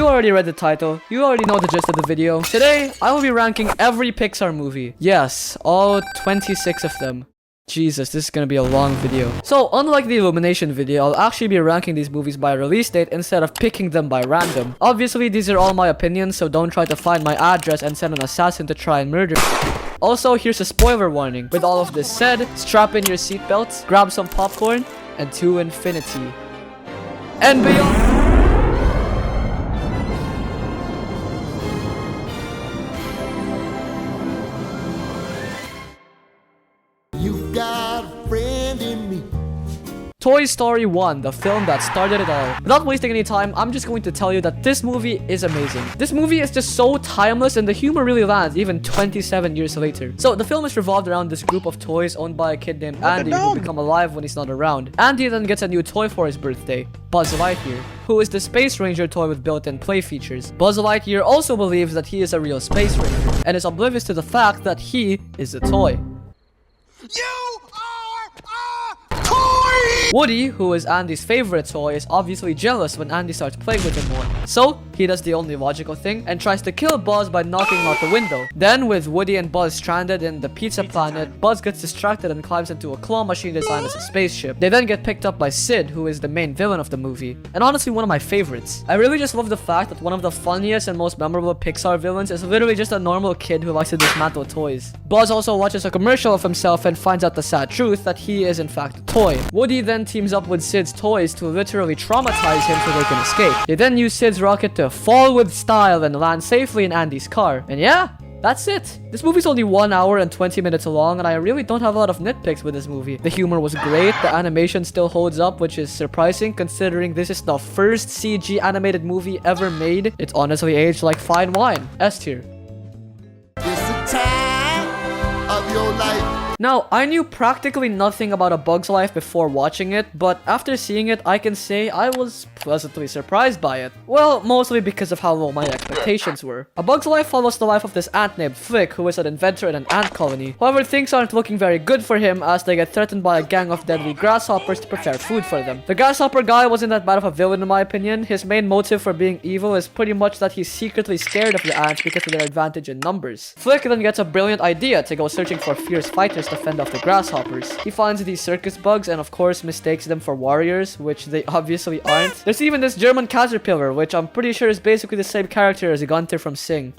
You already read the title, you already know the gist of the video. Today, I will be ranking every Pixar movie. Yes, all 26 of them. Jesus, this is gonna be a long video. So, unlike the Illumination video, I'll actually be ranking these movies by release date instead of picking them by random. Obviously, these are all my opinions, so don't try to find my address and send an assassin to try and murder me. Also, here's a spoiler warning. With all of this said, strap in your seatbelts, grab some popcorn, and to infinity and beyond. Toy Story 1, the film that started it all. Without wasting any time, I'm just going to tell you that this movie is amazing. This movie is just so timeless and the humor really lands even 27 years later. So the film is revolved around this group of toys owned by a kid named Andy who become alive when he's not around. Andy then gets a new toy for his birthday, Buzz Lightyear, who is the Space Ranger toy with built-in play features. Buzz Lightyear also believes that he is a real Space Ranger and is oblivious to the fact that he is a toy. Woody, who is Andy's favorite toy, is obviously jealous when Andy starts playing with him more. So, he does the only logical thing and tries to kill Buzz by knocking out the window. Then, with Woody and Buzz stranded in the pizza planet, Buzz gets distracted and climbs into a claw machine designed as a spaceship. They then get picked up by Sid, who is the main villain of the movie, and honestly one of my favorites. I really just love the fact that one of the funniest and most memorable Pixar villains is literally just a normal kid who likes to dismantle toys. Buzz also watches a commercial of himself and finds out the sad truth that he is in fact a toy. Woody then teams up with Sid's toys to literally traumatize him so they can escape. They then use Sid's rocket to fall with style and land safely in Andy's car. And yeah, that's it. This movie's only 1 hour and 20 minutes long, and I really don't have a lot of nitpicks with this movie. The humor was great, the animation still holds up, which is surprising considering this is the first CG animated movie ever made. It's honestly aged like fine wine. S tier. It's the time of your life. Now, I knew practically nothing about A Bug's Life before watching it, but after seeing it, I can say I was pleasantly surprised by it. Well, mostly because of how low my expectations were. A Bug's Life follows the life of this ant named Flick, who is an inventor in an ant colony. However, things aren't looking very good for him as they get threatened by a gang of deadly grasshoppers to prepare food for them. The grasshopper guy wasn't that bad of a villain in my opinion. His main motive for being evil is pretty much that he's secretly scared of the ants because of their advantage in numbers. Flick then gets a brilliant idea to go searching for fierce fighters to fend off the grasshoppers. He finds these circus bugs and of course mistakes them for warriors, which they obviously aren't. There's even this German caterpillar, which I'm pretty sure is basically the same character as Gunther from Sing.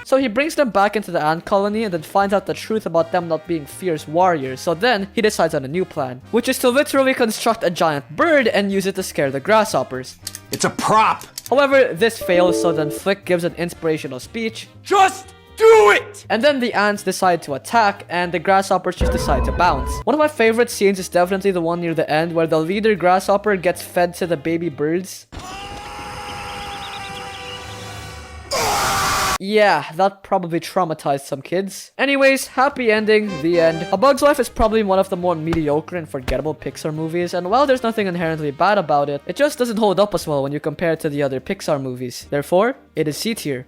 So he brings them back into the ant colony and then finds out the truth about them not being fierce warriors. So then he decides on a new plan, which is to literally construct a giant bird and use it to scare the grasshoppers. It's a prop! However, this fails, so then Flick gives an inspirational speech. Just do it! And then the ants decide to attack and the grasshoppers just decide to bounce. One of my favorite scenes is definitely the one near the end where the leader grasshopper gets fed to the baby birds. Yeah, that probably traumatized some kids. Anyways, happy ending, the end. A Bug's Life is probably one of the more mediocre and forgettable Pixar movies, and while there's nothing inherently bad about it, it just doesn't hold up as well when you compare it to the other Pixar movies. Therefore, it is C tier.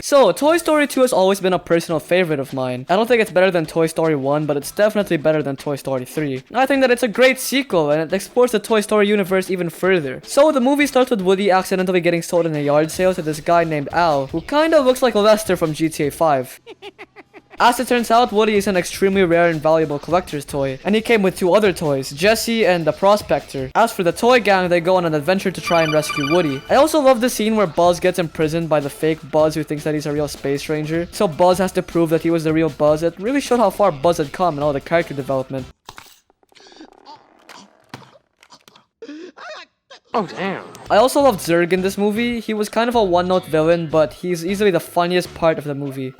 So, Toy Story 2 has always been a personal favorite of mine. I don't think it's better than Toy Story 1, but it's definitely better than Toy Story 3. I think that it's a great sequel, and it explores the Toy Story universe even further. So, the movie starts with Woody accidentally getting sold in a yard sale to this guy named Al, who kinda looks like Lester from GTA 5. As it turns out, Woody is an extremely rare and valuable collector's toy, and he came with two other toys, Jessie and the Prospector. As for the toy gang, they go on an adventure to try and rescue Woody. I also love the scene where Buzz gets imprisoned by the fake Buzz who thinks that he's a real space ranger, so Buzz has to prove that he was the real Buzz. It really showed how far Buzz had come in all the character development. Oh, damn. I also loved Zurg in this movie. He was kind of a one-note villain, but he's easily the funniest part of the movie.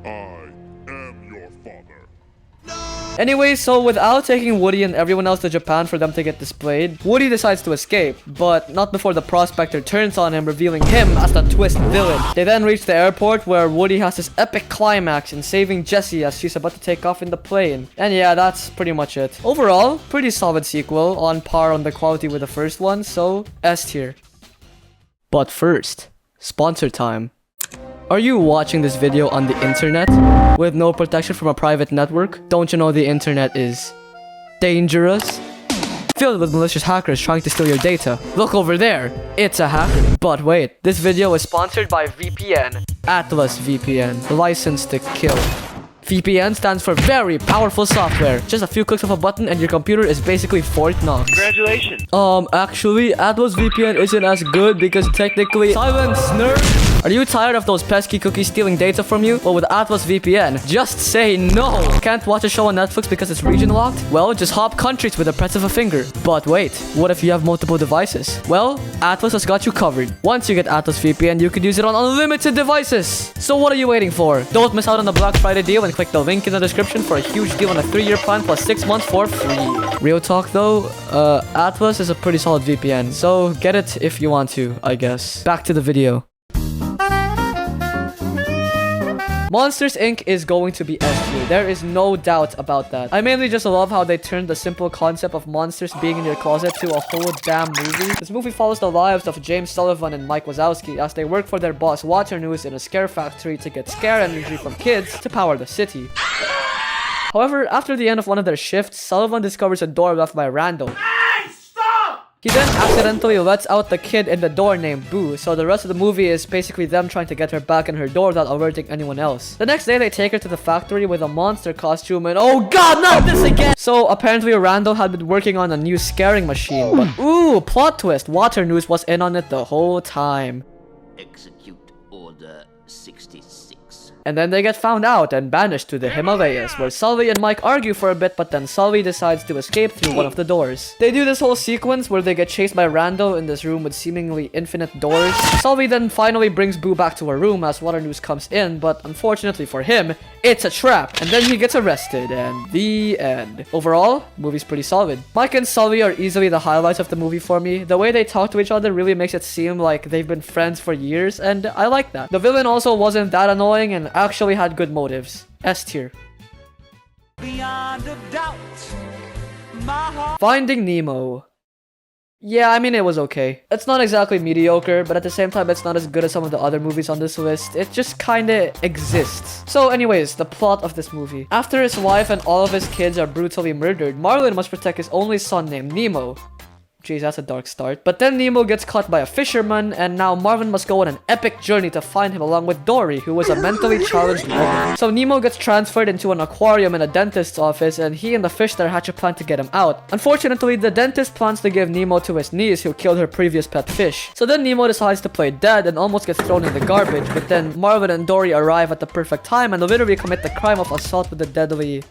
Anyway, so without taking Woody and everyone else to Japan for them to get displayed, Woody decides to escape, but not before the Prospector turns on him, revealing him as the twist villain. They then reach the airport where Woody has this epic climax in saving Jessie as she's about to take off in the plane. And yeah, that's pretty much it. Overall, pretty solid sequel, on par on the quality with the first one, so S tier. But first, sponsor time. Are you watching this video on the internet with no protection from a private network? Don't you know the internet is dangerous? filled with malicious hackers trying to steal your data. Look over there, it's a hacker. But wait, this video is sponsored by VPN, AtlasVPN, licensed to kill. VPN stands for very powerful software. Just a few clicks of a button and your computer is basically Fort Knox. Congratulations. Actually, AtlasVPN isn't as good because technically... Silence, nerd! Are you tired of those pesky cookies stealing data from you? Well, with AtlasVPN, just say no! Can't watch a show on Netflix because it's region locked? Well, just hop countries with a press of a finger. But wait, what if you have multiple devices? Well, Atlas has got you covered. Once you get AtlasVPN, you could use it on unlimited devices. So what are you waiting for? Don't miss out on the Black Friday deal and click the link in the description for a huge deal on a 3-year plan plus 6 months for free. Real talk though, Atlas is a pretty solid VPN, so get it if you want to, I guess. Back to the video. Monsters Inc. is going to be S tier. There is no doubt about that. I mainly just love how they turned the simple concept of monsters being in your closet to a whole damn movie. This movie follows the lives of James Sullivan and Mike Wazowski as they work for their boss Water News in a scare factory to get scare energy from kids to power the city. However, after the end of one of their shifts, Sullivan discovers a door left by Randall. He then accidentally lets out the kid in the door named Boo, so the rest of the movie is basically them trying to get her back in her door without alerting anyone else. The next day, they take her to the factory with a monster costume and oh god, not this again! So apparently Randall had been working on a new scaring machine, but ooh, plot twist, Water News was in on it the whole time. Execute Order 66. And then they get found out and banished to the Himalayas, where Sully and Mike argue for a bit, but then Sully decides to escape through one of the doors. They do this whole sequence where they get chased by Randall in this room with seemingly infinite doors. Sully then finally brings Boo back to her room as Water News comes in, but unfortunately for him, it's a trap. And then he gets arrested, and the end. Overall, movie's pretty solid. Mike and Sully are easily the highlights of the movie for me. The way they talk to each other really makes it seem like they've been friends for years, and I like that. The villain also wasn't that annoying and actually had good motives. S tier. Beyond a doubt, my heart. Finding Nemo. Yeah, I mean, it was okay. It's not exactly mediocre, but at the same time, it's not as good as some of the other movies on this list. It just kinda exists. So anyways, the plot of this movie. After his wife and all of his kids are brutally murdered, Marlin must protect his only son named Nemo. Jeez, that's a dark start. But then Nemo gets caught by a fisherman, and now Marvin must go on an epic journey to find him along with Dory, who is a mentally challenged woman. So Nemo gets transferred into an aquarium in a dentist's office, and he and the fish there hatch a plan to get him out. Unfortunately, the dentist plans to give Nemo to his niece, who killed her previous pet fish. So then Nemo decides to play dead and almost gets thrown in the garbage, but then Marvin and Dory arrive at the perfect time and literally commit the crime of assault with the deadly...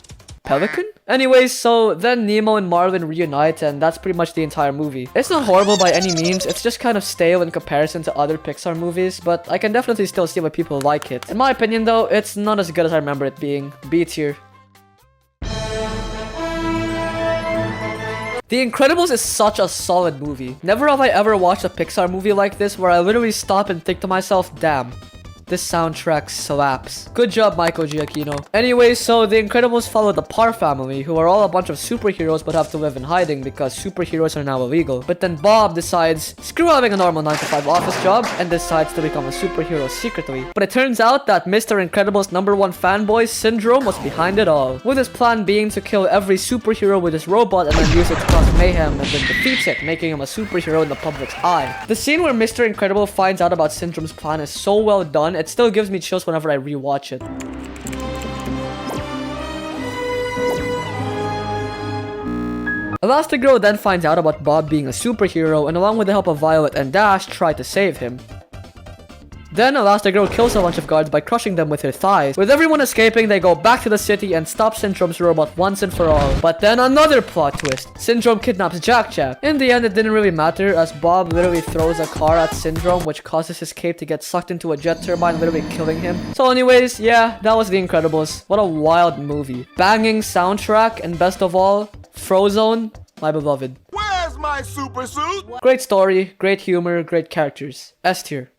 pelican? Anyways, so then Nemo and Marlin reunite, and that's pretty much the entire movie. It's not horrible by any means, it's just kind of stale in comparison to other Pixar movies, but I can definitely still see why people like it. In my opinion though, it's not as good as I remember it being. B tier. The Incredibles is such a solid movie. Never have I ever watched a Pixar movie like this where I literally stop and think to myself, damn. This soundtrack slaps. Good job, Michael Giacchino. Anyways, so The Incredibles follow the Parr family, who are all a bunch of superheroes but have to live in hiding because superheroes are now illegal. But then Bob decides, screw having a normal 9-to-5 office job, and decides to become a superhero secretly. But it turns out that Mr. Incredible's #1 fanboy, Syndrome, was behind it all, with his plan being to kill every superhero with his robot and then use it to cause mayhem and then defeats it, making him a superhero in the public's eye. The scene where Mr. Incredible finds out about Syndrome's plan is so well done, it still gives me chills whenever I rewatch it. Elastigirl then finds out about Bob being a superhero and along with the help of Violet and Dash try to save him. Then Elastigirl kills a bunch of guards by crushing them with her thighs. With everyone escaping, they go back to the city and stop Syndrome's robot once and for all. But then another plot twist. Syndrome kidnaps Jack-Jack. In the end, it didn't really matter as Bob literally throws a car at Syndrome, which causes his cape to get sucked into a jet turbine, literally killing him. So anyways, yeah, that was The Incredibles. What a wild movie. Banging soundtrack, and best of all, Frozone, my beloved. Where's my super suit? Great story, great humor, great characters. S tier.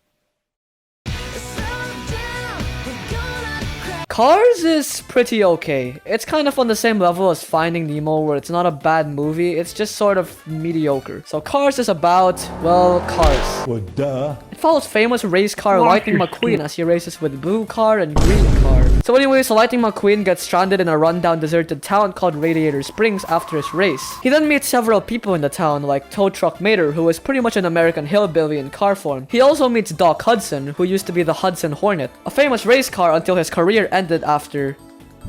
Cars is pretty okay. It's kind of on the same level as Finding Nemo, where it's not a bad movie, it's just sort of mediocre. So Cars is about, well, cars. Well, duh. It follows famous race car Lightning McQueen as he races with Blue Car and Green Car. So anyways, Lightning McQueen gets stranded in a rundown deserted town called Radiator Springs after his race. He then meets several people in the town like Tow Truck Mater, who is pretty much an American hillbilly in car form. He also meets Doc Hudson, who used to be the Hudson Hornet, a famous race car until his career ended after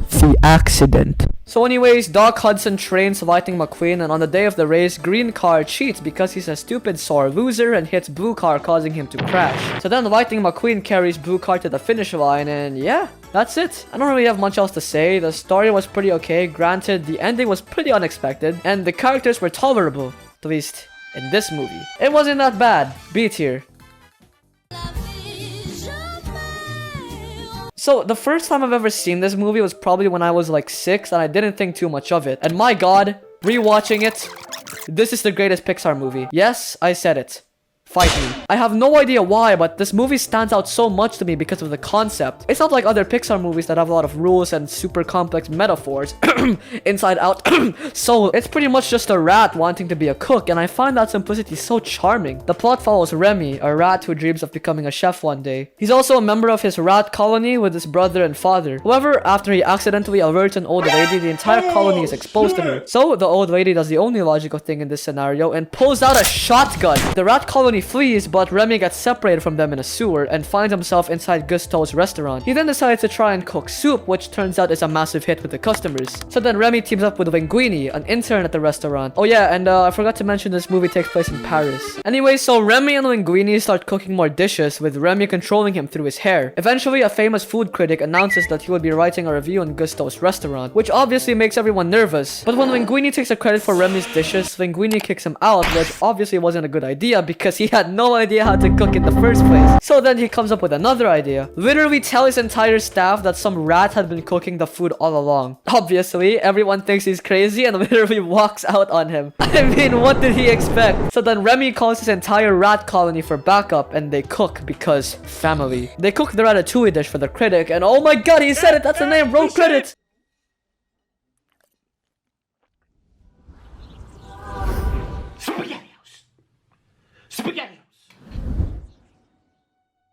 the accident. So anyways, Doc Hudson trains Lightning McQueen, and on the day of the race, Green Car cheats because he's a stupid sore loser and hits Blue Car, causing him to crash. So then Lightning McQueen carries Blue Car to the finish line, and yeah, that's it. I don't really have much else to say. The story was pretty okay. Granted, the ending was pretty unexpected, and the characters were tolerable, at least in this movie. It wasn't that bad. B tier. So, the first time I've ever seen this movie was probably when I was like 6 and I didn't think too much of it. And my god, rewatching it, this is the greatest Pixar movie. Yes, I said it. Fight me. I have no idea why, but this movie stands out so much to me because of the concept. It's not like other Pixar movies that have a lot of rules and super complex metaphors. Inside Out. So, it's pretty much just a rat wanting to be a cook, and I find that simplicity so charming. The plot follows Remy, a rat who dreams of becoming a chef one day. He's also a member of his rat colony with his brother and father. However, after he accidentally alerts an old lady, the entire colony is exposed to her. So, the old lady does the only logical thing in this scenario and pulls out a shotgun. The rat colony flees, but Remy gets separated from them in a sewer and finds himself inside Gusteau's restaurant. He then decides to try and cook soup, which turns out is a massive hit with the customers. So then Remy teams up with Linguini, an intern at the restaurant. Oh yeah, and I forgot to mention this movie takes place in Paris. Anyway, so Remy and Linguini start cooking more dishes, with Remy controlling him through his hair. Eventually, a famous food critic announces that he will be writing a review on Gusteau's restaurant, which obviously makes everyone nervous. But when Linguini takes the credit for Remy's dishes, Linguini kicks him out, which obviously wasn't a good idea because he had no idea how to cook in the first place. So then he comes up with another idea. Literally tell his entire staff that some rat had been cooking the food all along. Obviously, everyone thinks he's crazy and literally walks out on him. I mean, what did he expect? So then Remy calls his entire rat colony for backup and they cook because family. They cook the ratatouille dish for the critic and oh my god, he said it! That's the name! Roll credits! SpaghettiOs!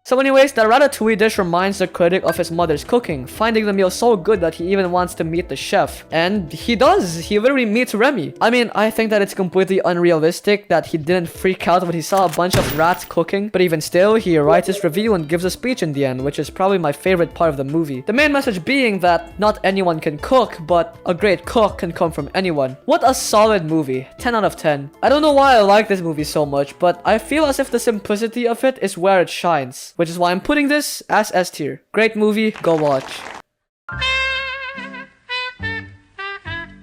So anyways, the ratatouille dish reminds the critic of his mother's cooking, finding the meal so good that he even wants to meet the chef. And he does. He literally meets Remy. I mean, I think that it's completely unrealistic that he didn't freak out when he saw a bunch of rats cooking, but even still, he writes his review and gives a speech in the end, which is probably my favorite part of the movie. The main message being that not anyone can cook, but a great cook can come from anyone. What a solid movie. 10 out of 10. I don't know why I like this movie so much, but I feel as if the simplicity of it is where it shines. Which is why I'm putting this as S tier. Great movie, go watch.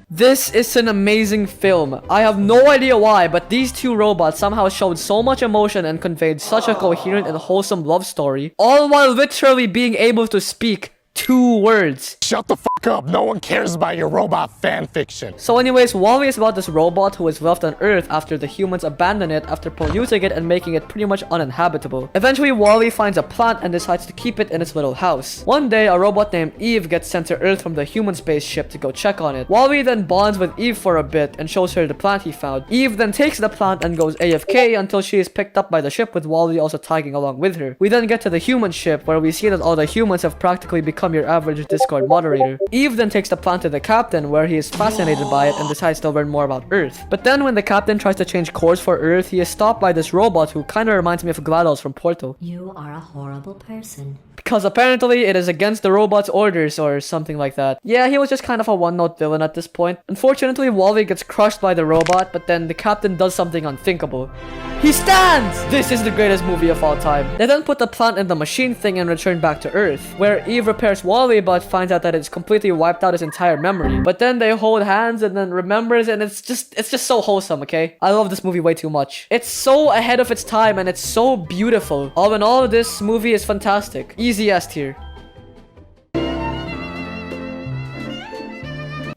This is an amazing film. I have no idea why, but these two robots somehow showed so much emotion and conveyed such a coherent and wholesome love story, all while literally being able to speak 2 words. Shut the fuck up. No one cares about your robot fan fiction. So anyways, WALL-E is about this robot who is left on Earth after the humans abandon it after polluting it and making it pretty much uninhabitable. Eventually, WALL-E finds a plant and decides to keep it in its little house. One day, a robot named Eve gets sent to Earth from the human spaceship to go check on it. WALL-E then bonds with Eve for a bit and shows her the plant he found. Eve then takes the plant and goes AFK until she is picked up by the ship with WALL-E also tagging along with her. We then get to the human ship where we see that all the humans have practically become your average Discord moderator. Eve then takes the plant to the captain where he is fascinated by it and decides to learn more about Earth. But then when the captain tries to change course for Earth, he is stopped by this robot who kinda reminds me of GLaDOS from Portal. You are a horrible person. Because apparently it is against the robot's orders or something like that. Yeah, he was just kind of a one-note villain at this point. Unfortunately, WALL-E gets crushed by the robot, but then the captain does something unthinkable. He stands! This is the greatest movie of all time. They then put the plant in the machine thing and return back to Earth, where Eve repairs WALL-E but finds out that it's completely wiped out his entire memory. But then they hold hands and then remembers, and it's just so wholesome, okay? I love this movie way too much. It's so ahead of its time and it's so beautiful. All in all, this movie is fantastic. Easy S tier.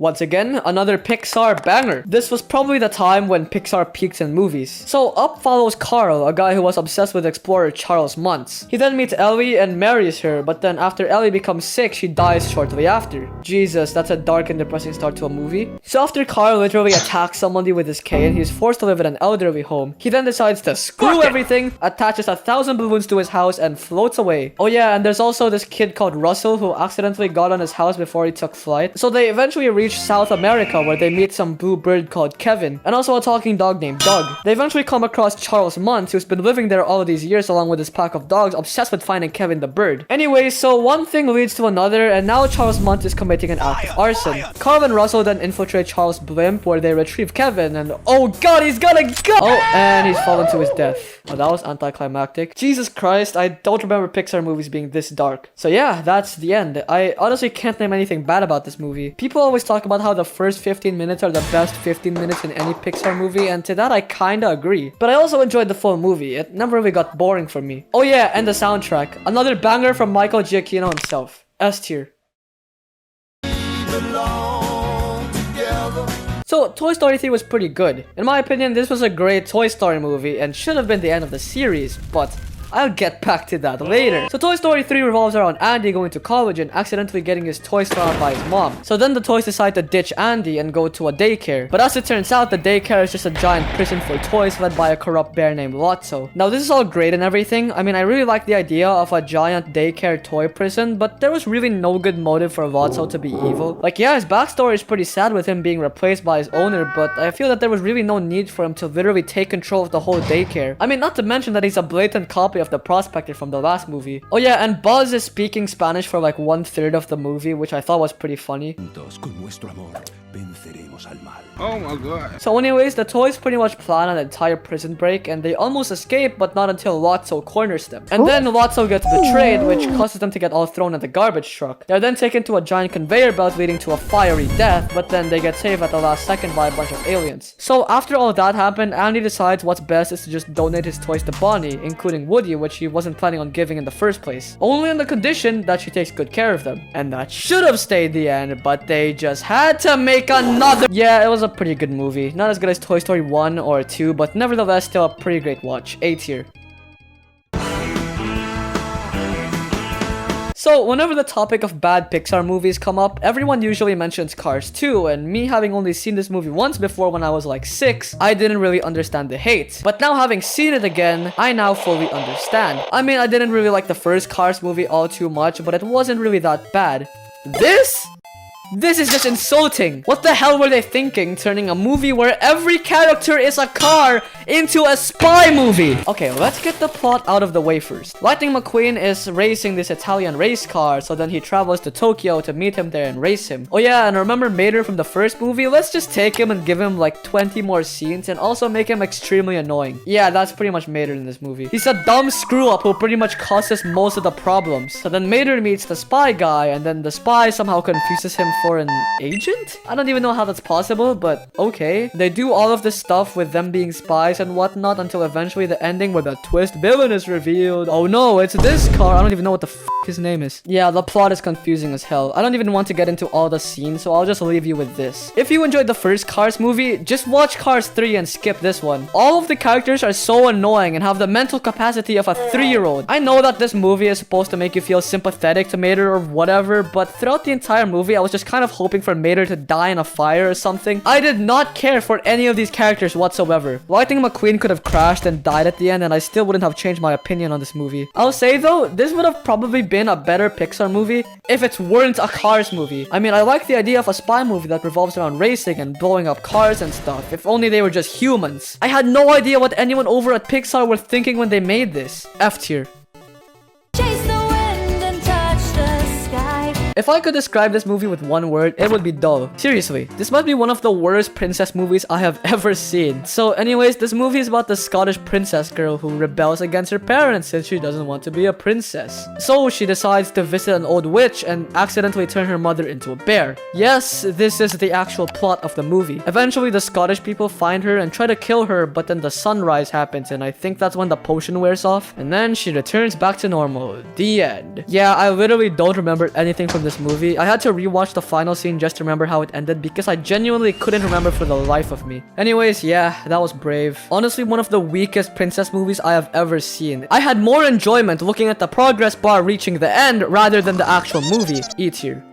Once again, another Pixar banger. This was probably the time when Pixar peaked in movies. So up follows Carl, a guy who was obsessed with explorer Charles Muntz. He then meets Ellie and marries her, but then after Ellie becomes sick, she dies shortly after. Jesus, that's a dark and depressing start to a movie. So after Carl literally attacks somebody with his cane, he's forced to live in an elderly home. He then decides to screw everything, attaches 1,000 balloons to his house, and floats away. Oh yeah, and there's also this kid called Russell who accidentally got on his house before he took flight. So they eventually reach South America where they meet some blue bird called Kevin, and also a talking dog named Doug. They eventually come across Charles Muntz, who's been living there all of these years along with his pack of dogs, obsessed with finding Kevin the bird. Anyway, so one thing leads to another, and now Charles Muntz is committing an act of arson. Carl and Russell then infiltrate Charles' blimp where they retrieve Kevin, and oh god, he's gonna go! Oh, and he's fallen to his death. Oh, that was anticlimactic. Jesus Christ, I don't remember Pixar movies being this dark. So yeah, that's the end. I honestly can't name anything bad about this movie. People always talk about how the first 15 minutes are the best 15 minutes in any Pixar movie, and to that I kinda agree. But I also enjoyed the full movie. It never really got boring for me. Oh yeah, and the soundtrack. Another banger from Michael Giacchino himself. S tier. So, Toy Story 3 was pretty good. In my opinion, this was a great Toy Story movie and should have been the end of the series, but I'll get back to that later. So Toy Story 3 revolves around Andy going to college and accidentally getting his toys thrown out by his mom. So then the toys decide to ditch Andy and go to a daycare. But as it turns out, the daycare is just a giant prison for toys led by a corrupt bear named Lotso. Now this is all great and everything. I mean, I really like the idea of a giant daycare toy prison, but there was really no good motive for Lotso to be evil. Like, yeah, his backstory is pretty sad with him being replaced by his owner, but I feel that there was really no need for him to literally take control of the whole daycare. I mean, not to mention that he's a blatant copy of the prospector from the last movie. Oh yeah, and Buzz is speaking Spanish for like 1/3 of the movie, which I thought was pretty funny. Oh my god. So anyways, the toys pretty much plan an entire prison break and they almost escape, but not until Lotso corners them. And then Lotso gets betrayed, which causes them to get all thrown in the garbage truck. They're then taken to a giant conveyor belt leading to a fiery death, but then they get saved at the last second by a bunch of aliens. So after all that happened, Andy decides what's best is to just donate his toys to Bonnie, including Woody, which he wasn't planning on giving in the first place. Only on the condition that she takes good care of them. And that should have stayed the end, but they just had to make another. Yeah, it was a pretty good movie. Not as good as Toy Story 1 or 2, but nevertheless still a pretty great watch. A tier. So, whenever the topic of bad Pixar movies come up, everyone usually mentions Cars 2, and me having only seen this movie once before when I was like 6, I didn't really understand the hate. But now having seen it again, I now fully understand. I mean, I didn't really like the first Cars movie all too much, but it wasn't really that bad. This is just insulting. What the hell were they thinking, turning a movie where every character is a car into a spy movie? Okay, let's get the plot out of the way first. Lightning McQueen is racing this Italian race car, so then he travels to Tokyo to meet him there and race him. Oh yeah, and remember Mater from the first movie? Let's just take him and give him like 20 more scenes and also make him extremely annoying. Yeah, that's pretty much Mater in this movie. He's a dumb screw-up who pretty much causes most of the problems. So then Mater meets the spy guy, and then the spy somehow confuses him for an agent? I don't even know how that's possible, but okay. They do all of this stuff with them being spies and whatnot until eventually the ending where the twist villain is revealed. Oh no, it's this car. I don't even know what the f his name is. Yeah, the plot is confusing as hell. I don't even want to get into all the scenes, so I'll just leave you with this. If you enjoyed the first Cars movie, just watch Cars 3 and skip this one. All of the characters are so annoying and have the mental capacity of a 3-year-old. I know that this movie is supposed to make you feel sympathetic to Mater or whatever, but throughout the entire movie, I was just kind of hoping for Mater to die in a fire or something. I did not care for any of these characters whatsoever. Lightning McQueen could have crashed and died at the end, and I still wouldn't have changed my opinion on this movie. I'll say though, this would have probably been a better Pixar movie if it weren't a Cars movie. I mean, I like the idea of a spy movie that revolves around racing and blowing up cars and stuff, if only they were just humans. I had no idea what anyone over at Pixar were thinking when they made this. F tier. If I could describe this movie with one word, it would be dull. Seriously, this might be one of the worst princess movies I have ever seen. So anyways, this movie is about the Scottish princess girl who rebels against her parents since she doesn't want to be a princess. So she decides to visit an old witch and accidentally turn her mother into a bear. Yes, this is the actual plot of the movie. Eventually, the Scottish people find her and try to kill her, but then the sunrise happens and I think that's when the potion wears off. And then she returns back to normal. The end. Yeah, I literally don't remember anything from from this movie. I had to rewatch the final scene just to remember how it ended because I genuinely couldn't remember for the life of me. Anyways, yeah, that was Brave. Honestly, one of the weakest princess movies I have ever seen. I had more enjoyment looking at the progress bar reaching the end rather than the actual movie. E tier.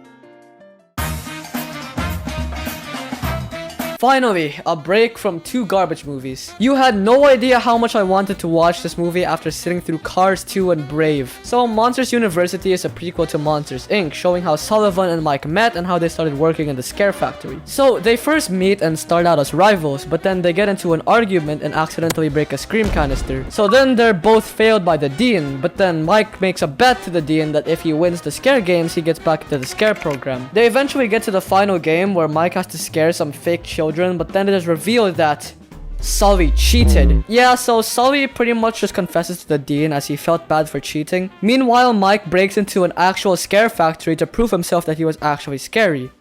Finally, a break from 2 garbage movies. You had no idea how much I wanted to watch this movie after sitting through Cars 2 and Brave. So, Monsters University is a prequel to Monsters Inc., showing how Sullivan and Mike met and how they started working in the Scare Factory. So, they first meet and start out as rivals, but then they get into an argument and accidentally break a scream canister. So then they're both failed by the dean, but then Mike makes a bet to the dean that if he wins the scare games, he gets back to the scare program. They eventually get to the final game where Mike has to scare some fake children, but then it is revealed that Sully cheated. Yeah, so Sully pretty much just confesses to the dean as he felt bad for cheating. Meanwhile, Mike breaks into an actual scare factory to prove himself that he was actually scary.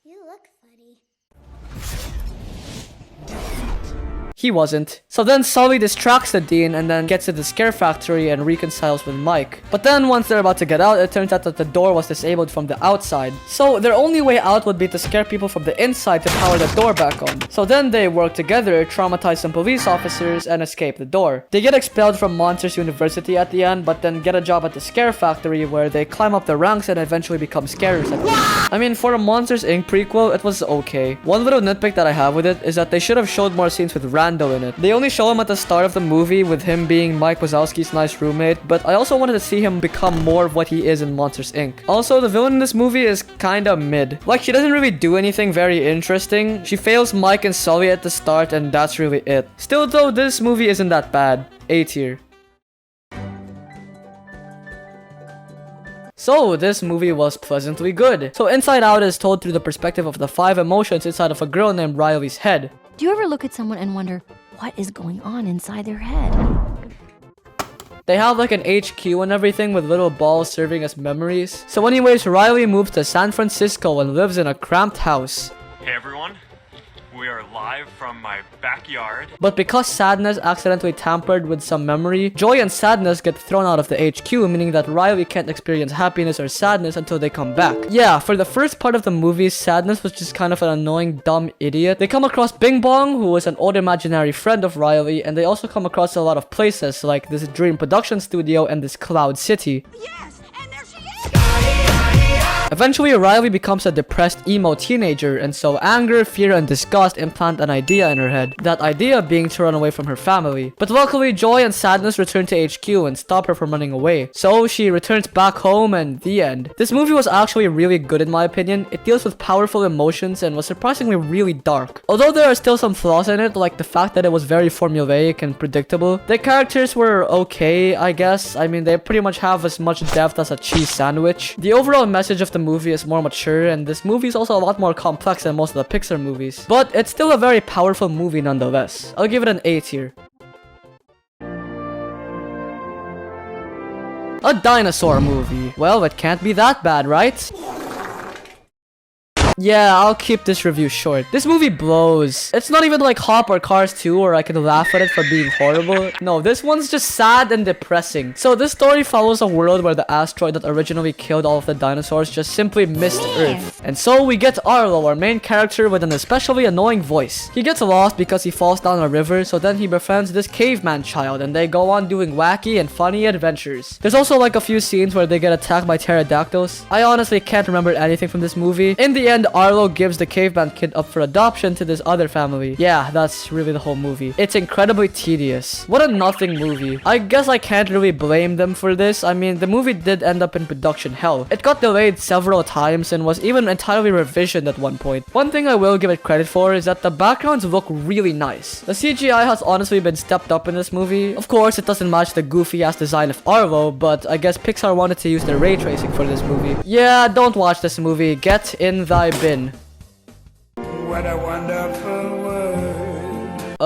You look funny. He wasn't. So then Sully distracts the dean and then gets to the scare factory and reconciles with Mike. But then once they're about to get out, it turns out that the door was disabled from the outside. So their only way out would be to scare people from the inside to power the door back on. So then they work together, traumatize some police officers, and escape the door. They get expelled from Monsters University at the end, but then get a job at the scare factory where they climb up the ranks and eventually become scarers at the end. I mean, for a Monsters Inc. prequel, it was okay. One little nitpick that I have with it is that they should have showed more scenes with Rando in it. They only show him at the start of the movie with him being Mike Wazowski's nice roommate, but I also wanted to see him become more of what he is in Monsters Inc. Also, the villain in this movie is kinda mid. Like, she doesn't really do anything very interesting. She fails Mike and Sully at the start, and that's really it. Still though, this movie isn't that bad. A tier. So, this movie was pleasantly good. So, Inside Out is told through the perspective of the 5 emotions inside of a girl named Riley's head. Do you ever look at someone and wonder, what is going on inside their head? They have like an HQ and everything with little balls serving as memories. So anyways, Riley moves to San Francisco and lives in a cramped house. Hey everyone, we are live from my backyard. But because Sadness accidentally tampered with some memory, Joy and Sadness get thrown out of the HQ, meaning that Riley can't experience happiness or sadness until they come back. Yeah, for the first part of the movie, Sadness was just kind of an annoying, dumb idiot. They come across Bing Bong, who is an old imaginary friend of Riley, and they also come across a lot of places, like this dream production studio and this Cloud City. Yes, and there she is! Eventually, Riley becomes a depressed emo teenager, and so anger, fear, and disgust implant an idea in her head. That idea being to run away from her family. But luckily, Joy and Sadness return to HQ and stop her from running away. So she returns back home, and the end. This movie was actually really good in my opinion. It deals with powerful emotions and was surprisingly really dark. Although there are still some flaws in it, like the fact that it was very formulaic and predictable. The characters were okay, I guess. I mean, they pretty much have as much depth as a cheese sandwich. The overall message of the movie is more mature, and this movie is also a lot more complex than most of the Pixar movies. But it's still a very powerful movie nonetheless. I'll give it an A tier. A dinosaur movie. Well, it can't be that bad, right? Yeah, I'll keep this review short. This movie blows. It's not even like Hop or Cars 2 or I can laugh at it for being horrible. No, this one's just sad and depressing. So this story follows a world where the asteroid that originally killed all of the dinosaurs just simply missed Earth. And so we get Arlo, our main character with an especially annoying voice. He gets lost because he falls down a river, so then he befriends this caveman child and they go on doing wacky and funny adventures. There's also like a few scenes where they get attacked by pterodactyls. I honestly can't remember anything from this movie. In the end, Arlo gives the caveman kid up for adoption to this other family. Yeah, that's really the whole movie. It's incredibly tedious. What a nothing movie. I guess I can't really blame them for this. I mean, the movie did end up in production hell. It got delayed several times and was even entirely revisioned at one point. One thing I will give it credit for is that the backgrounds look really nice. The CGI has honestly been stepped up in this movie. Of course, it doesn't match the goofy ass design of Arlo, but I guess Pixar wanted to use their ray tracing for this movie. Yeah, don't watch this movie. Get in thy bin. What a wonderful world.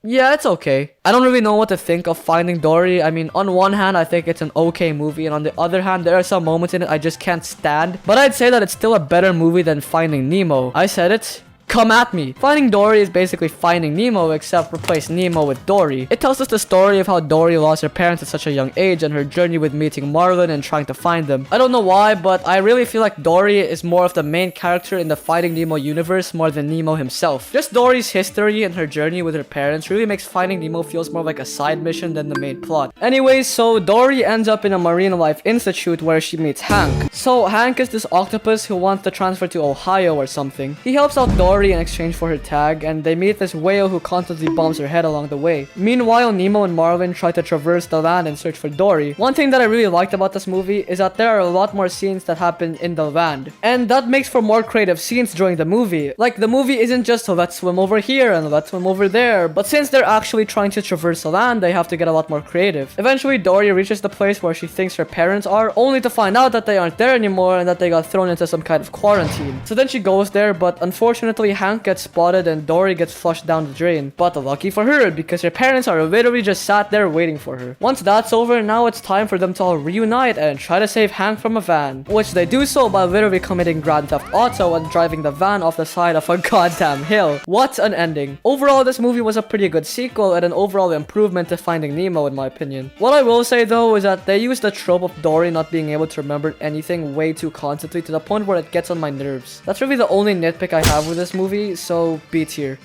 Yeah, it's okay. I don't really know what to think of Finding Dory. I mean, on one hand, I think it's an okay movie, and on the other hand, there are some moments in it I just can't stand. But I'd say that it's still a better movie than Finding Nemo. I said it. come at me. Finding Dory is basically finding Nemo, except replace Nemo with Dory. It tells us the story of how Dory lost her parents at such a young age and her journey with meeting Marlin and trying to find them. I don't know why, but I really feel like Dory is more of the main character in the Finding Nemo universe more than Nemo himself. Just Dory's history and her journey with her parents really makes Finding Nemo feels more like a side mission than the main plot. Anyways, so Dory ends up in a marine life institute where she meets Hank. So Hank is this octopus who wants to transfer to Ohio or something. He helps out Dory in exchange for her tag, and they meet this whale who constantly bumps her head along the way. Meanwhile, Nemo and Marlin try to traverse the land and search for Dory. One thing that I really liked about this movie is that there are a lot more scenes that happen in the land, and that makes for more creative scenes during the movie. Like, the movie isn't just let's swim over here and let's swim over there, but since they're actually trying to traverse the land, they have to get a lot more creative. Eventually, Dory reaches the place where she thinks her parents are, only to find out that they aren't there anymore and that they got thrown into some kind of quarantine. So then she goes there, but unfortunately Hank gets spotted and Dory gets flushed down the drain. But lucky for her, because her parents are literally just sat there waiting for her. Once that's over, now it's time for them to all reunite and try to save Hank from a van, which they do so by literally committing Grand Theft Auto and driving the van off the side of a goddamn hill. What an ending. Overall, this movie was a pretty good sequel and an overall improvement to Finding Nemo in my opinion. What I will say though is that they used the trope of Dory not being able to remember anything way too constantly to the point where it gets on my nerves. That's really the only nitpick I have with this movie, so B tier.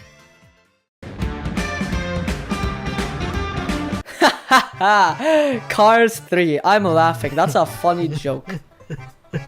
Cars 3. I'm laughing. That's a funny joke.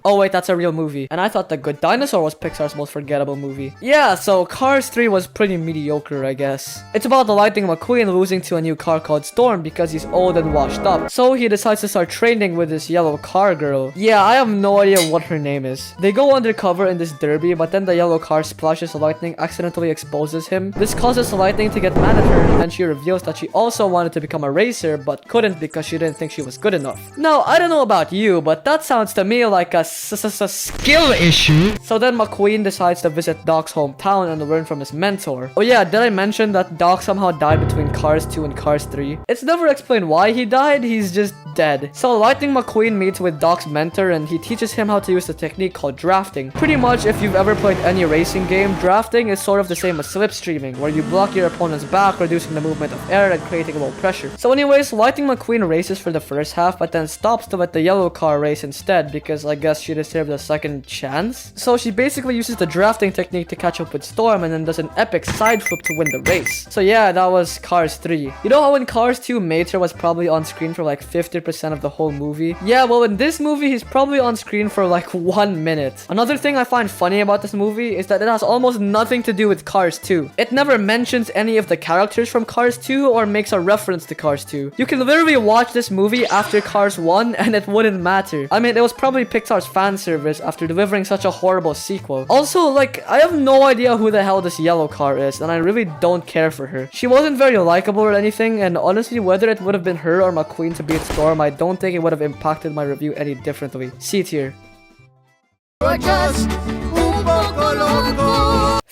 Oh wait, that's a real movie. And I thought The Good Dinosaur was Pixar's most forgettable movie. Yeah, so Cars 3 was pretty mediocre, I guess. It's about the Lightning McQueen losing to a new car called Storm because he's old and washed up. So he decides to start training with this yellow car girl. Yeah, I have no idea what her name is. They go undercover in this derby, but then the yellow car splashes Lightning, accidentally exposes him. This causes Lightning to get mad at her, and then she reveals that she also wanted to become a racer, but couldn't because she didn't think she was good enough. Now, I don't know about you, but that sounds to me like a skill issue. So then McQueen decides to visit Doc's hometown and learn from his mentor. Oh yeah, did I mention that Doc somehow died between Cars 2 and Cars 3? It's never explained why he died, he's just dead. So Lightning McQueen meets with Doc's mentor and he teaches him how to use the technique called drafting. Pretty much, if you've ever played any racing game, drafting is sort of the same as slipstreaming, where you block your opponent's back, reducing the movement of air and creating low pressure. So anyways, Lightning McQueen races for the first half, but then stops to let the yellow car race instead because I guess she deserved a second chance. So she basically uses the drafting technique to catch up with Storm and then does an epic side flip to win the race. So yeah, that was Cars 3. You know how in Cars 2, Mater was probably on screen for like 50% of the whole movie? Yeah, well in this movie, he's probably on screen for like 1 minute. Another thing I find funny about this movie is that it has almost nothing to do with Cars 2. It never mentions any of the characters from Cars 2 or makes a reference to Cars 2. You can literally watch this movie after Cars 1 and it wouldn't matter. I mean, it was probably Pixar's fan service after delivering such a horrible sequel. Also, like, I have no idea who the hell this yellow car is, and I really don't care for her. She wasn't very likable or anything, and honestly, whether it would have been her or McQueen to beat Storm, I don't think it would have impacted my review any differently. C tier.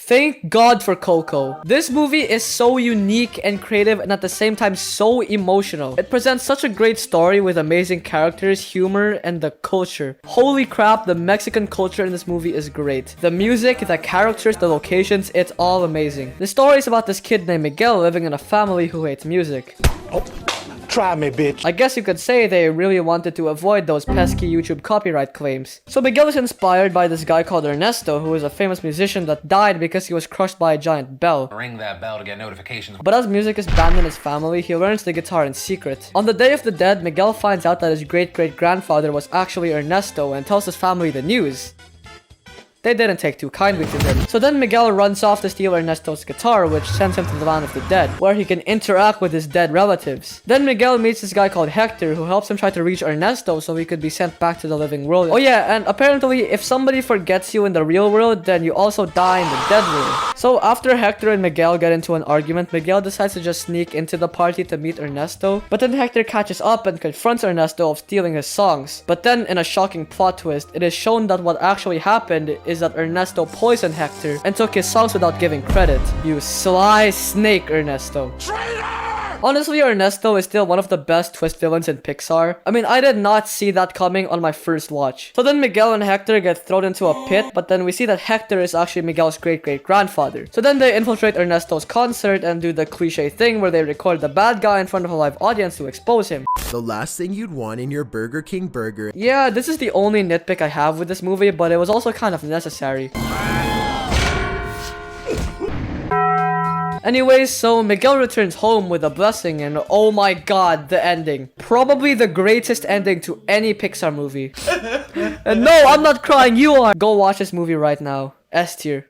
Thank God for Coco. This movie is so unique and creative and at the same time so emotional. It presents such a great story with amazing characters, humor, and the culture. Holy crap, the Mexican culture in this movie is great. The music, the characters, the locations, it's all amazing. The story is about this kid named Miguel living in a family who hates music. Oh, try me, bitch. I guess you could say they really wanted to avoid those pesky YouTube copyright claims. So Miguel is inspired by this guy called Ernesto, who is a famous musician that died because he was crushed by a giant bell. Ring that bell to get notifications. But as music is banned in his family, he learns the guitar in secret. On the Day of the Dead, Miguel finds out that his great-great-grandfather was actually Ernesto and tells his family the news. They didn't take too kindly to him. So then Miguel runs off to steal Ernesto's guitar, which sends him to the land of the dead, where he can interact with his dead relatives. Then Miguel meets this guy called Hector, who helps him try to reach Ernesto so he could be sent back to the living world. Oh yeah, and apparently if somebody forgets you in the real world, then you also die in the dead world. So after Hector and Miguel get into an argument, Miguel decides to just sneak into the party to meet Ernesto, but then Hector catches up and confronts Ernesto of stealing his songs. But then in a shocking plot twist, it is shown that what actually happened is that Ernesto poisoned Hector and took his songs without giving credit. You sly snake, Ernesto. Traitor! Honestly, Ernesto is still one of the best twist villains in Pixar. I mean, I did not see that coming on my first watch. So then Miguel and Hector get thrown into a pit, but then we see that Hector is actually Miguel's great-great-grandfather. So then they infiltrate Ernesto's concert and do the cliche thing where they record the bad guy in front of a live audience to expose him. The last thing you'd want in your Burger King burger. Yeah, this is the only nitpick I have with this movie, but it was also kind of necessary. Anyways, so Miguel returns home with a blessing and oh my god, the ending. Probably the greatest ending to any Pixar movie. And no, I'm not crying, you are! Go watch this movie right now. S tier.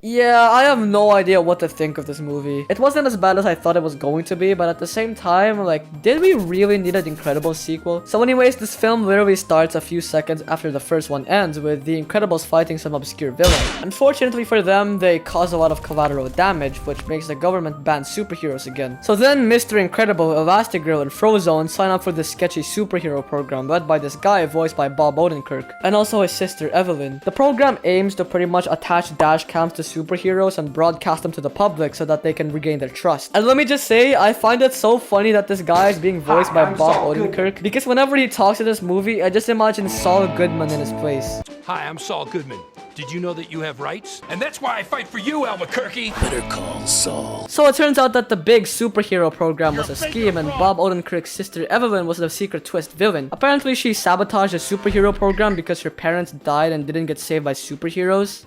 Yeah, I have no idea what to think of this movie. It wasn't as bad as I thought it was going to be, but at the same time, like, did we really need an Incredibles sequel? So anyways, this film literally starts a few seconds after the first one ends, with the Incredibles fighting some obscure villain. Unfortunately for them, they cause a lot of collateral damage, which makes the government ban superheroes again. So then Mr. Incredible, Elastigirl, and Frozone sign up for this sketchy superhero program led by this guy voiced by Bob Odenkirk, and also his sister Evelyn. The program aims to pretty much attach dash cams to superheroes and broadcast them to the public so that they can regain their trust. And let me just say, I find it so funny that this guy is being voiced by Bob Odenkirk, because whenever he talks in this movie, I just imagine Saul Goodman in his place. Hi, I'm Saul Goodman. Did you know that you have rights? And that's why I fight for you, Albuquerque. Better call Saul. So it turns out that the big superhero program was a scheme and Bob Odenkirk's sister Evelyn was the secret twist villain. Apparently she sabotaged the superhero program because her parents died and didn't get saved by superheroes.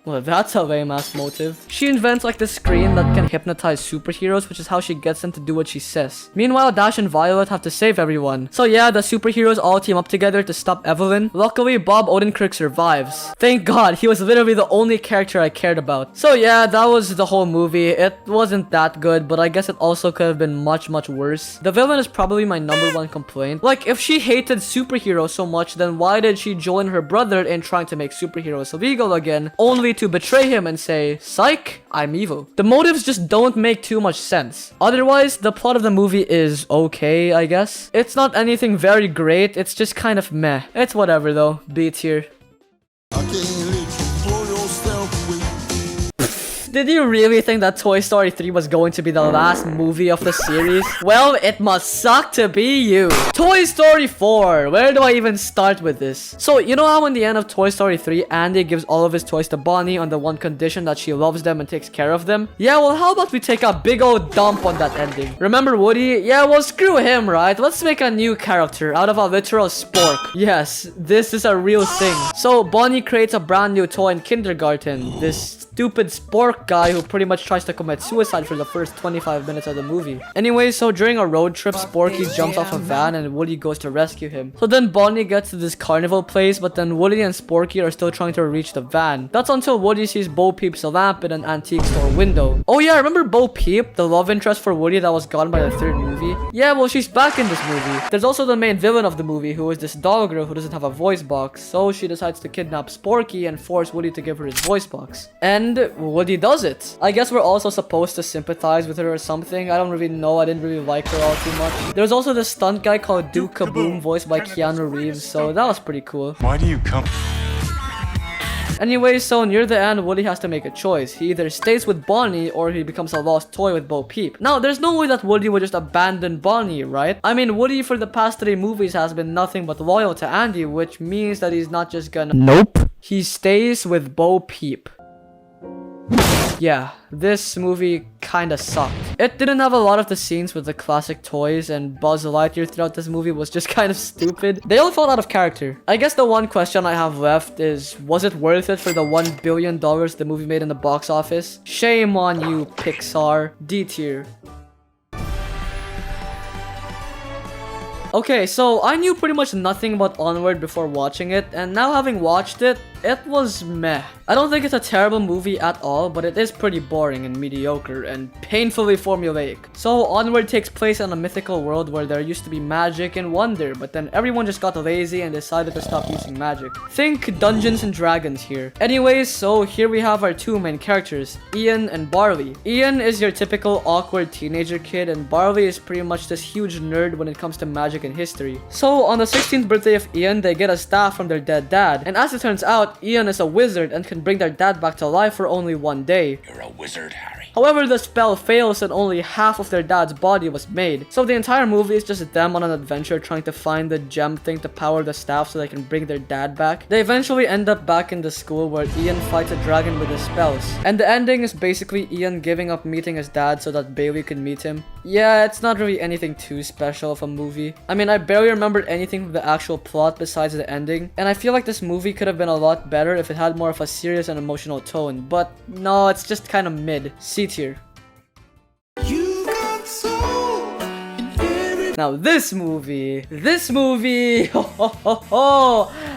Well, that's a lame-ass motive. She invents like this screen that can hypnotize superheroes, which is how she gets them to do what she says. Meanwhile, Dash and Violet have to save everyone. So yeah, the superheroes all team up together to stop Evelyn. Luckily, Bob Odenkirk survives. Thank God, he was literally the only character I cared about. So yeah, that was the whole movie. It wasn't that good, but I guess it also could have been much worse. The villain is probably my #1 complaint. Like, if she hated superheroes so much, then why did she join her brother in trying to make superheroes illegal again, only to betray him and say, "Psych, I'm evil"? The motives just don't make too much sense. Otherwise, the plot of the movie is okay, I guess. It's not anything very great, it's just kind of meh. It's whatever though, B tier. Did you really think that Toy Story 3 was going to be the last movie of the series? Well, it must suck to be you. Toy Story 4. Where do I even start with this? So, you know how in the end of Toy Story 3, Andy gives all of his toys to Bonnie on the one condition that she loves them and takes care of them? Yeah, well, how about we take a big old dump on that ending? Remember Woody? Yeah, well, screw him, right? Let's make a new character out of a literal spork. Yes, this is a real thing. So, Bonnie creates a brand new toy in kindergarten. This stupid spork guy who pretty much tries to commit suicide for the first 25 minutes of the movie. Anyway, so during a road trip, Sporky jumps off a van and Woody goes to rescue him. So then Bonnie gets to this carnival place, but then Woody and Sporky are still trying to reach the van. That's until Woody sees Bo Peep's lamp in an antique store window. Oh yeah, remember Bo Peep, the love interest for Woody that was gone by the third movie? Yeah, well, she's back in this movie. There's also the main villain of the movie, who is this doll girl who doesn't have a voice box, so she decides to kidnap Sporky and force Woody to give her his voice box. And Woody does it. I guess we're also supposed to sympathize with her or something. I don't really know. I didn't really like her all too much. There's also this stunt guy called Duke Kaboom, voiced by Keanu Reeves, so that was pretty cool. Why do you come? Anyway, so near the end, Woody has to make a choice. He either stays with Bonnie or he becomes a lost toy with Bo Peep. Now, there's no way that Woody would just abandon Bonnie, right? I mean, Woody for the past 3 movies has been nothing but loyal to Andy, which means that he's not just gonna... Nope. He stays with Bo Peep. Yeah, this movie kinda sucked. It didn't have a lot of the scenes with the classic toys, and Buzz Lightyear throughout this movie was just kind of stupid. They all felt out of character. I guess the one question I have left is, was it worth it for the $1 billion the movie made in the box office? Shame on you, Pixar. D tier. Okay, so I knew pretty much nothing about Onward before watching it, and now having watched it, it was meh. I don't think it's a terrible movie at all, but it is pretty boring and mediocre and painfully formulaic. So Onward takes place in a mythical world where there used to be magic and wonder, but then everyone just got lazy and decided to stop using magic. Think Dungeons and Dragons here. Anyways, so here we have our 2 main characters, Ian and Barley. Ian is your typical awkward teenager kid, and Barley is pretty much this huge nerd when it comes to magic and history. So on the 16th birthday of Ian, they get a staff from their dead dad, and as it turns out, what? Ian is a wizard and can bring their dad back to life for only one day. You're a wizard, Harry. However, the spell fails and only half of their dad's body was made. So the entire movie is just them on an adventure trying to find the gem thing to power the staff so they can bring their dad back. They eventually end up back in the school where Ian fights a dragon with his spells. And the ending is basically Ian giving up meeting his dad so that Bailey could meet him. Yeah, it's not really anything too special of a movie. I mean, I barely remembered anything from the actual plot besides the ending. And I feel like this movie could have been a lot better if it had more of a serious and emotional tone. But no, it's just kind of mid. C tier. Now this movie,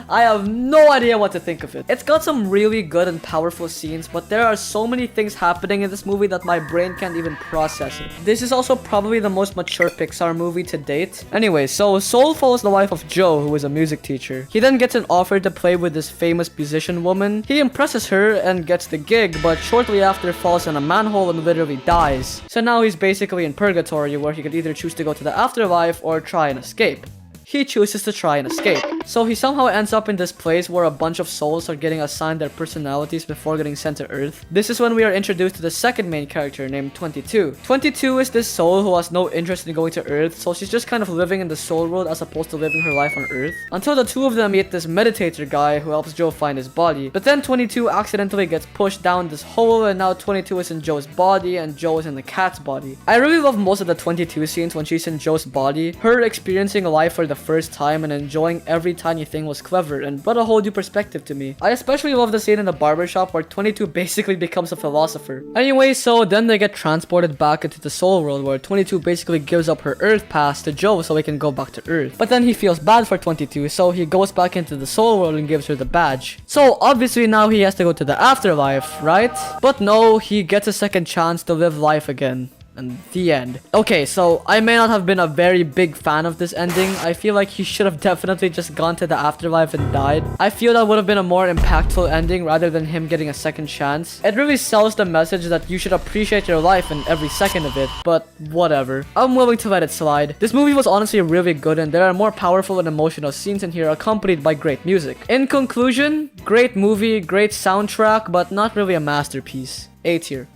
I have no idea what to think of it. It's got some really good and powerful scenes, but there are so many things happening in this movie that my brain can't even process it. This is also probably the most mature Pixar movie to date. Anyway, so Soul follows the life of Joe, who is a music teacher. He then gets an offer to play with this famous musician woman. He impresses her and gets the gig, but shortly after falls in a manhole and literally dies. So now he's basically in purgatory, where he could either choose to go to the afterlife or try and escape. He chooses to try and escape. So he somehow ends up in this place where a bunch of souls are getting assigned their personalities before getting sent to Earth. This is when we are introduced to the second main character named 22. 22 is this soul who has no interest in going to Earth, so she's just kind of living in the soul world as opposed to living her life on Earth. Until the two of them meet this meditator guy who helps Joe find his body. But then 22 accidentally gets pushed down this hole and now 22 is in Joe's body and Joe is in the cat's body. I really love most of the 22 scenes when she's in Joe's body. Her experiencing life for the first time and enjoying every tiny thing was clever and brought a whole new perspective to me. I especially love the scene in the barbershop where 22 basically becomes a philosopher. Anyway, so then they get transported back into the soul world where 22 basically gives up her Earth pass to Joe so he can go back to Earth. But then he feels bad for 22, so he goes back into the soul world and gives her the badge. So obviously now he has to go to the afterlife, right? But no, he gets a second chance to live life again. And the end. Okay, so I may not have been a very big fan of this ending. I feel like he should have definitely just gone to the afterlife and died. I feel that would have been a more impactful ending rather than him getting a second chance. It really sells the message that you should appreciate your life and every second of it, but whatever. I'm willing to let it slide. This movie was honestly really good and there are more powerful and emotional scenes in here accompanied by great music. In conclusion, great movie, great soundtrack, but not really a masterpiece. A tier.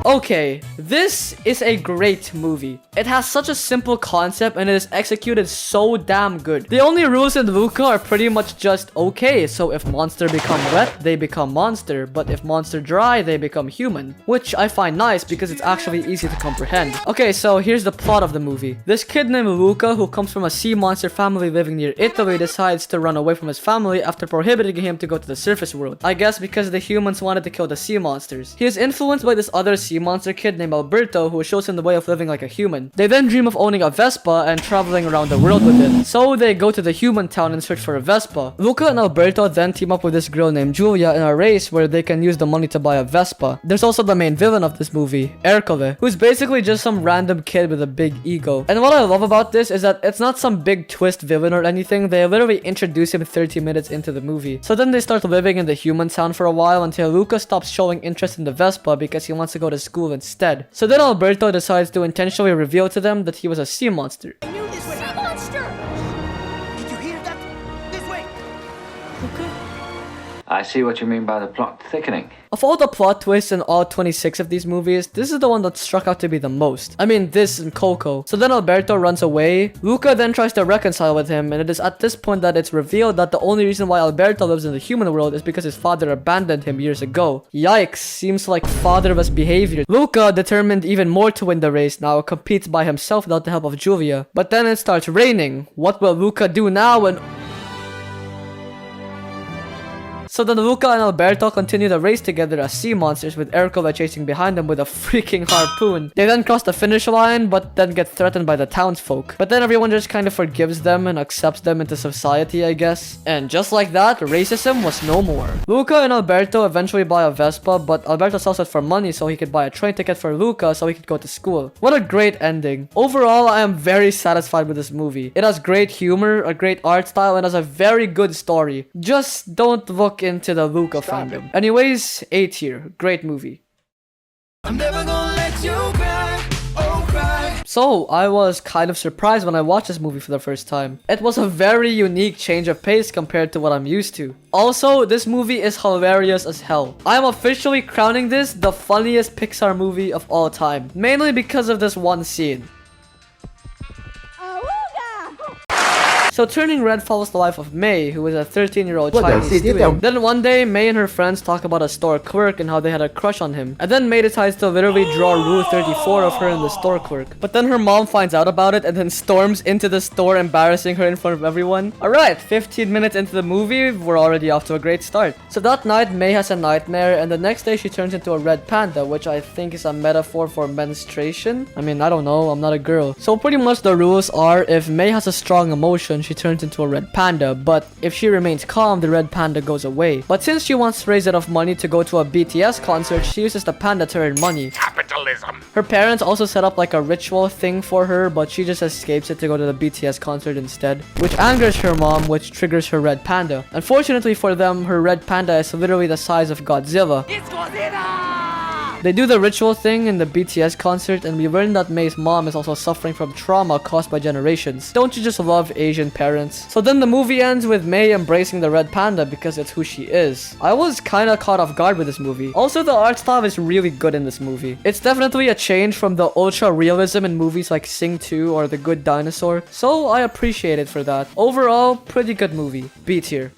Okay, this is a great movie. It has such a simple concept and it is executed so damn good. The only rules in Luca are pretty much just okay, so if monster become wet, they become monster, but if monster dry, they become human, which I find nice because it's actually easy to comprehend. Okay, so here's the plot of the movie. This kid named Luca, who comes from a sea monster family living near Italy, decides to run away from his family after prohibiting him to go to the surface world. I guess because the humans wanted to kill the sea monsters. He is influenced by this other sea monster kid named Alberto who shows him the way of living like a human. They then dream of owning a Vespa and traveling around the world with it. So they go to the human town and search for a Vespa. Luca and Alberto then team up with this girl named Julia in a race where they can use the money to buy a Vespa. There's also the main villain of this movie, Ercole, who's basically just some random kid with a big ego. And what I love about this is that it's not some big twist villain or anything. They literally introduce him 30 minutes into the movie. So then they start living in the human town for a while until Luca stops showing interest in the Vespa because he wants to go to school instead. So then Alberto decides to intentionally reveal to them that he was a sea monster. I knew this would happen. Monster! Did you hear that? This way! I see what you mean by the plot thickening. Of all the plot twists in all 26 of these movies, this is the one that struck out to be the most. I mean, this and Coco. So then Alberto runs away. Luca then tries to reconcile with him, and it is at this point that it's revealed that the only reason why Alberto lives in the human world is because his father abandoned him years ago. Yikes, seems like fatherless behavior. Luca, determined even more to win the race now, competes by himself without the help of Julia. But then it starts raining. What will Luca do now when... So then Luca and Alberto continue the race together as sea monsters with Ercole chasing behind them with a freaking harpoon. They then cross the finish line but then get threatened by the townsfolk. But then everyone just kind of forgives them and accepts them into society, I guess. And just like that, racism was no more. Luca and Alberto eventually buy a Vespa, but Alberto sells it for money so he could buy a train ticket for Luca so he could go to school. What a great ending. Overall, I am very satisfied with this movie. It has great humor, a great art style, and has a very good story. Just don't look into the Luca fandom. Anyways, A tier. Great movie. I'm never gonna let you cry, oh cry. So I was kind of surprised when I watched this movie for the first time. It was a very unique change of pace compared to what I'm used to. Also, this movie is hilarious as hell. I'm officially crowning this the funniest Pixar movie of all time, mainly because of this one scene. So Turning Red follows the life of May, who is a 13-year-old Chinese student. Then one day, May and her friends talk about a store clerk and how they had a crush on him. And then May decides to literally draw Rule 34 of her and the store clerk. But then her mom finds out about it and then storms into the store, embarrassing her in front of everyone. Alright, 15 minutes into the movie, we're already off to a great start. So that night, May has a nightmare, and the next day she turns into a red panda, which I think is a metaphor for menstruation. I mean, I don't know, I'm not a girl. So pretty much the rules are, if May has a strong emotion, she turns into a red panda, but if she remains calm, the red panda goes away. But since she wants to raise enough money to go to a BTS concert, she uses the panda to earn money. Capitalism. Her parents also set up like a ritual thing for her, but she just escapes it to go to the BTS concert instead, which angers her mom, which triggers her red panda. Unfortunately for them, her red panda is literally the size of Godzilla. It's Godzilla! They do the ritual thing in the BTS concert, and we learn that May's mom is also suffering from trauma caused by generations. Don't you just love Asian parents? So then the movie ends with May embracing the red panda because it's who she is. I was kinda caught off guard with this movie. Also, the art style is really good in this movie. It's definitely a change from the ultra realism in movies like Sing 2 or The Good Dinosaur, so I appreciate it for that. Overall, pretty good movie. B tier.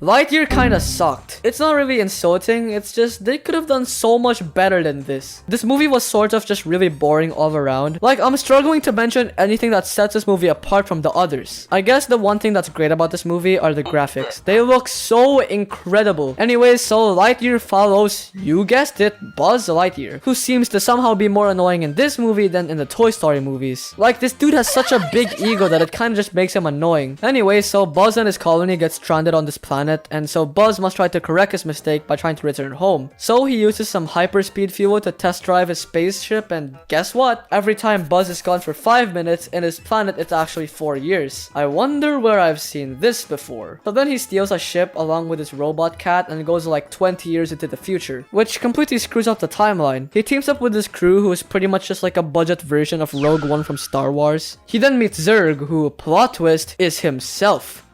Lightyear kinda sucked. It's not really insulting, it's just they could have done so much better than this. This movie was sort of just really boring all around. Like, I'm struggling to mention anything that sets this movie apart from the others. I guess the one thing that's great about this movie are the graphics. They look so incredible. Anyways, so Lightyear follows, you guessed it, Buzz Lightyear, who seems to somehow be more annoying in this movie than in the Toy Story movies. Like, this dude has such a big ego that it kinda just makes him annoying. Anyway, so Buzz and his colony get stranded on this planet, and so Buzz must try to correct his mistake by trying to return home. So he uses some hyperspeed fuel to test drive his spaceship, and guess what? Every time Buzz is gone for 5 minutes, in his planet it's actually 4 years. I wonder where I've seen this before. So then he steals a ship along with his robot cat and goes like 20 years into the future, which completely screws up the timeline. He teams up with his crew, who is pretty much just like a budget version of Rogue One from Star Wars. He then meets Zurg, who, plot twist, is himself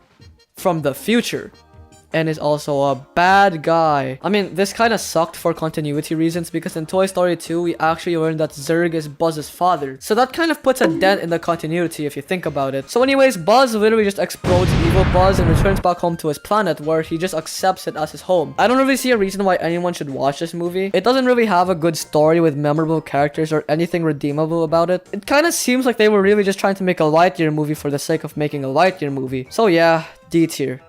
from the future, and is also a bad guy. I mean, this kind of sucked for continuity reasons because in Toy Story 2, we actually learned that Zurg is Buzz's father. So that kind of puts a dent in the continuity if you think about it. So anyways, Buzz literally just explodes evil Buzz and returns back home to his planet, where he just accepts it as his home. I don't really see a reason why anyone should watch this movie. It doesn't really have a good story with memorable characters or anything redeemable about it. It kind of seems like they were really just trying to make a Lightyear movie for the sake of making a Lightyear movie. So yeah, D tier.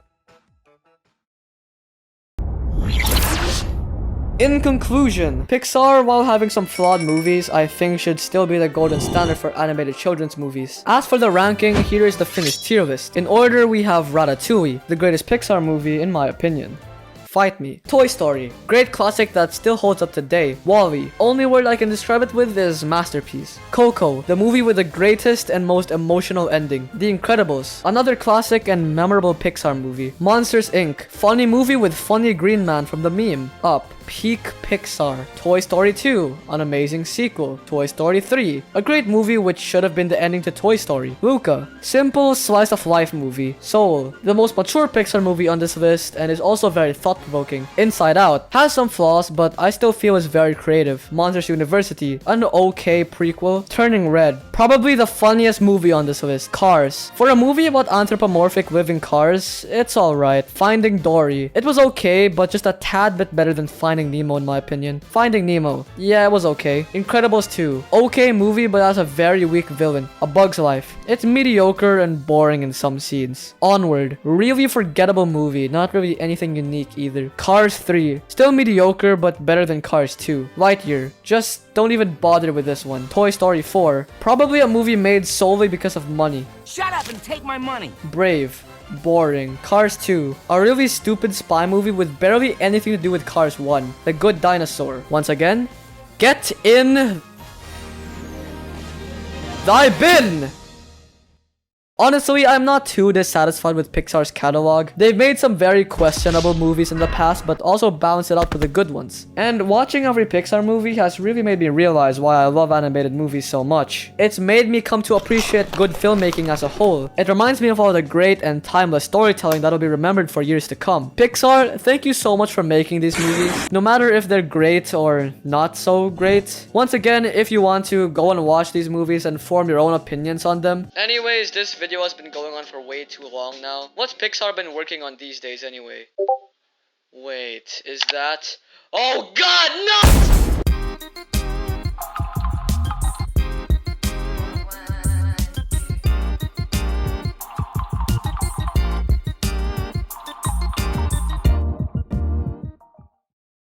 In conclusion, Pixar, while having some flawed movies, I think should still be the golden standard for animated children's movies. As for the ranking, here is the finished tier list. In order, we have Ratatouille, the greatest Pixar movie in my opinion. Fight Me. Toy Story, great classic that still holds up today. WALL-E, only word I can describe it with is masterpiece. Coco, the movie with the greatest and most emotional ending. The Incredibles, another classic and memorable Pixar movie. Monsters Inc., funny movie with funny green man from the meme. Up, peak Pixar. Toy Story 2, an amazing sequel. Toy Story 3, a great movie which should have been the ending to Toy Story. Luca, simple slice of life movie. Soul, the most mature Pixar movie on this list and is also very thought-provoking. Inside Out, has some flaws but I still feel is very creative. Monsters University, an okay prequel. Turning Red, probably the funniest movie on this list. Cars, for a movie about anthropomorphic living cars, it's alright. Finding Dory, it was okay but just a tad bit better than Finding Nemo in my opinion. Finding Nemo, yeah, it was okay. Incredibles 2, okay movie but has a very weak villain. A Bug's Life, it's mediocre and boring in some scenes. Onward, really forgettable movie, not really anything unique either. Cars 3, still mediocre but better than Cars 2. Lightyear, just don't even bother with this one. Toy Story 4, probably a movie made solely because of money. Shut up and take my money. Brave, boring. Cars 2, a really stupid spy movie with barely anything to do with Cars 1. The Good Dinosaur, once again, get in thy bin! Honestly, I'm not too dissatisfied with Pixar's catalog. They've made some very questionable movies in the past, but also balanced it out with the good ones. And watching every Pixar movie has really made me realize why I love animated movies so much. It's made me come to appreciate good filmmaking as a whole. It reminds me of all the great and timeless storytelling that'll be remembered for years to come. Pixar, thank you so much for making these movies, no matter if they're great or not so great. Once again, if you want to, go and watch these movies and form your own opinions on them. Anyways, this video has been going on for way too long now. What's Pixar been working on these days anyway? Wait, is that... Oh god, no!